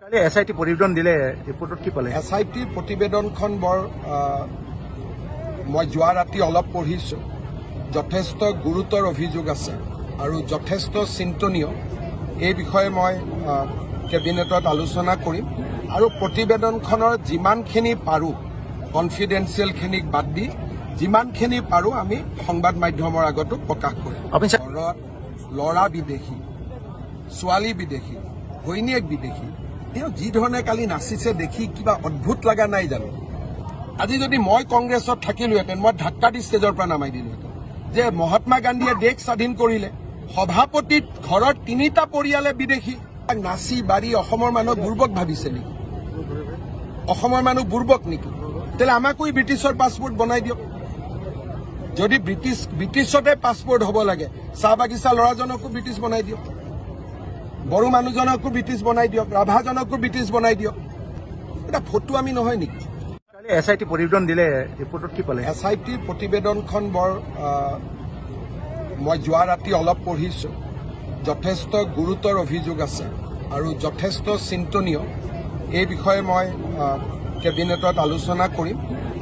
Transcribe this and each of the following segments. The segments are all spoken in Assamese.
SIT প্ৰতিবেদন দিলে ৰিপৰ্টত কি পালে? SIT প্ৰতিবেদনখন বৰ মই যোৱা ৰাতি অলপ পঢ়িছোঁ। যথেষ্ট গুৰুতৰ অভিযোগ আছে আৰু যথেষ্ট চিন্তনীয়। এই বিষয়ে মই কেবিনেটত আলোচনা কৰিম আৰু প্ৰতিবেদনখনৰ যিমানখিনি পাৰোঁ কনফিডেন্সিয়েলখিনিক বাদ দি যিমানখিনি পাৰোঁ আমি সংবাদ মাধ্যমৰ আগতো প্ৰকাশ কৰিম। ঘৰত ল'ৰা বিদেশী, ছোৱালী বিদেশী, ঘৈণীয়েক বিদেশী, তেওঁ যি ধৰণে কালি নাচিছে দেখি কিবা অদ্ভুত লগা নাই জানো? আজি যদি মই কংগ্ৰেছত থাকিলোহেঁতেন মই ধাক্কা দি ষ্টেজৰ পৰা নামাই দিলোহেঁতেন যে মহাত্মা গান্ধীয়ে দেশ স্বাধীন কৰিলে, সভাপতিত ঘৰৰ 3টা পৰিয়ালে বিদেশী। নাচি বাঢ়ি অসমৰ মানুহ বুৰ্বক ভাবিছে নেকি? অসমৰ মানুহ বুৰ্বক নেকি? তেলে আমাকো ব্ৰিটিছৰ পাছপোৰ্ট বনাই দিয়ক। যদি ব্ৰিটিছতে পাছপোৰ্ট হ'ব লাগে, চাহ বাগিচা ল'ৰাজনকো ব্ৰিটিছ বনাই দিয়ক, বড়ো মানুহজনকো ব্ৰিটিছ বনাই দিয়ক, ৰাভাজনকো ব্ৰিটিছ বনাই দিয়ক। এটা ফটো আমি নহয় নেকি? SIT প্ৰতিবেদন দিলে ৰিপৰ্টত কি পালে? SIT প্ৰতিবেদনখন বৰ মই যোৱা ৰাতি অলপ পঢ়িছোঁ। যথেষ্ট গুৰুতৰ অভিযোগ আছে আৰু যথেষ্ট চিন্তনীয়। এই বিষয়ে মই কেবিনেটত আলোচনা কৰিম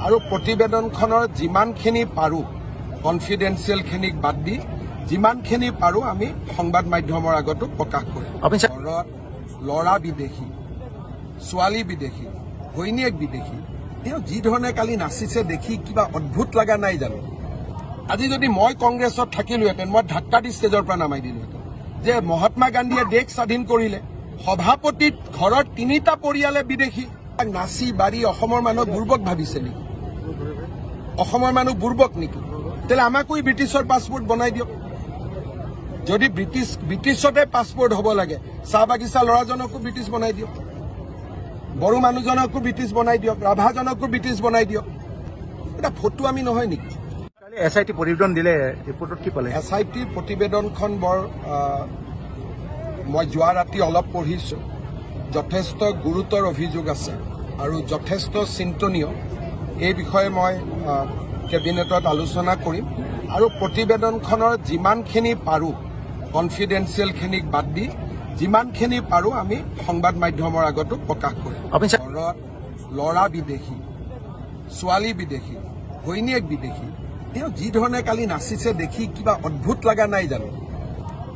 আৰু প্ৰতিবেদনখনৰ যিমানখিনি পাৰোঁ কনফিডেন্সিয়েলখিনিক বাদ দি যিমানখিনি পাৰোঁ আমি সংবাদ মাধ্যমৰ আগতো প্ৰকাশ কৰিম। ঘৰত ল'ৰা বিদেশী, ছোৱালী বিদেশী, ঘৈণীয়েক বিদেশী, তেওঁ যি ধৰণে কালি নাচিছে দেখি কিবা অদ্ভুত লগা নাই জানো? আজি যদি মই কংগ্ৰেছত থাকিলোহেঁতেন মই ধাক্কা দি ষ্টেজৰ পৰা নামাই দিলোহেঁতেন যে মহাত্মা গান্ধীয়ে দেশ স্বাধীন কৰিলে, সভাপতিত ঘৰৰ 3টা পৰিয়ালে বিদেশী। নাচি বাঢ়ি অসমৰ মানুহ বুৰ্বক ভাবিছে নেকি? অসমৰ মানুহ বুৰ্বক নেকি? তেলে আমাকো ব্ৰিটিছৰ পাছপোৰ্ট বনাই দিয়ক। যদি ব্ৰিটিছতে পাছপোৰ্ট হ'ব লাগে, চাহ বাগিচা ল'ৰাজনকো ব্ৰিটিছ বনাই দিয়ক, বড়ো মানুহজনকো ব্ৰিটিছ বনাই দিয়ক, ৰাভাজনকো ব্ৰিটিছ বনাই দিয়ক। এটা ফটো আমি নহয় নেকি? SIT প্ৰতিবেদন দিলে ৰিপৰ্টত কি পালে? SIT প্ৰতিবেদনখন বৰ মই যোৱা ৰাতি অলপ পঢ়িছোঁ। যথেষ্ট গুৰুতৰ অভিযোগ আছে আৰু যথেষ্ট চিন্তনীয়। এই বিষয়ে মই কেবিনেটত আলোচনা কৰিম আৰু প্ৰতিবেদনখনৰ যিমানখিনি পাৰোঁ কনফিডেন্সিয়েলখিনিক বাদ দি যিমানখিনি পাৰোঁ আমি সংবাদ মাধ্যমৰ আগতো প্ৰকাশ কৰিম। ঘৰত ল'ৰা বিদেশী, ছোৱালী বিদেশী, ঘৈণীয়েক বিদেশী, তেওঁ যি ধৰণে কালি নাচিছে দেখি কিবা অদ্ভুত লগা নাই জানো?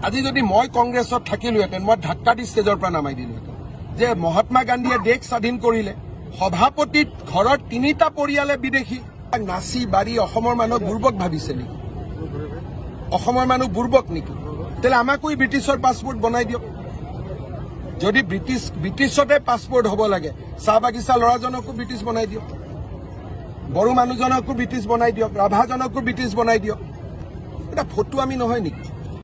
আজি যদি মই কংগ্ৰেছত থাকিলোহেঁতেন মই ধাক্কা দি ষ্টেজৰ পৰা নামাই দিলোহেঁতেন যে মহাত্মা গান্ধীয়ে দেশ স্বাধীন কৰিলে, সভাপতিত ঘৰৰ 3টা পৰিয়ালে বিদেশী। নাচি বাঢ়ি অসমৰ মানুহ বুৰ্বক ভাবিছে নেকি? অসমৰ মানুহ বুৰ্বক নেকি? তেলে আমাকো ব্ৰিটিছৰ পাছপোৰ্ট বনাই দিয়ক। যদি ব্ৰিটিছতে পাছপোৰ্ট হ'ব লাগে, চাহ বাগিচা ল'ৰাজনকো ব্ৰিটিছ বনাই দিয়ক, বড়ো মানুহজনকো ব্ৰিটিছ বনাই দিয়ক, ৰাভাজনকো ব্ৰিটিছ বনাই দিয়ক। এটা ফটো আমি নহয় নেকি?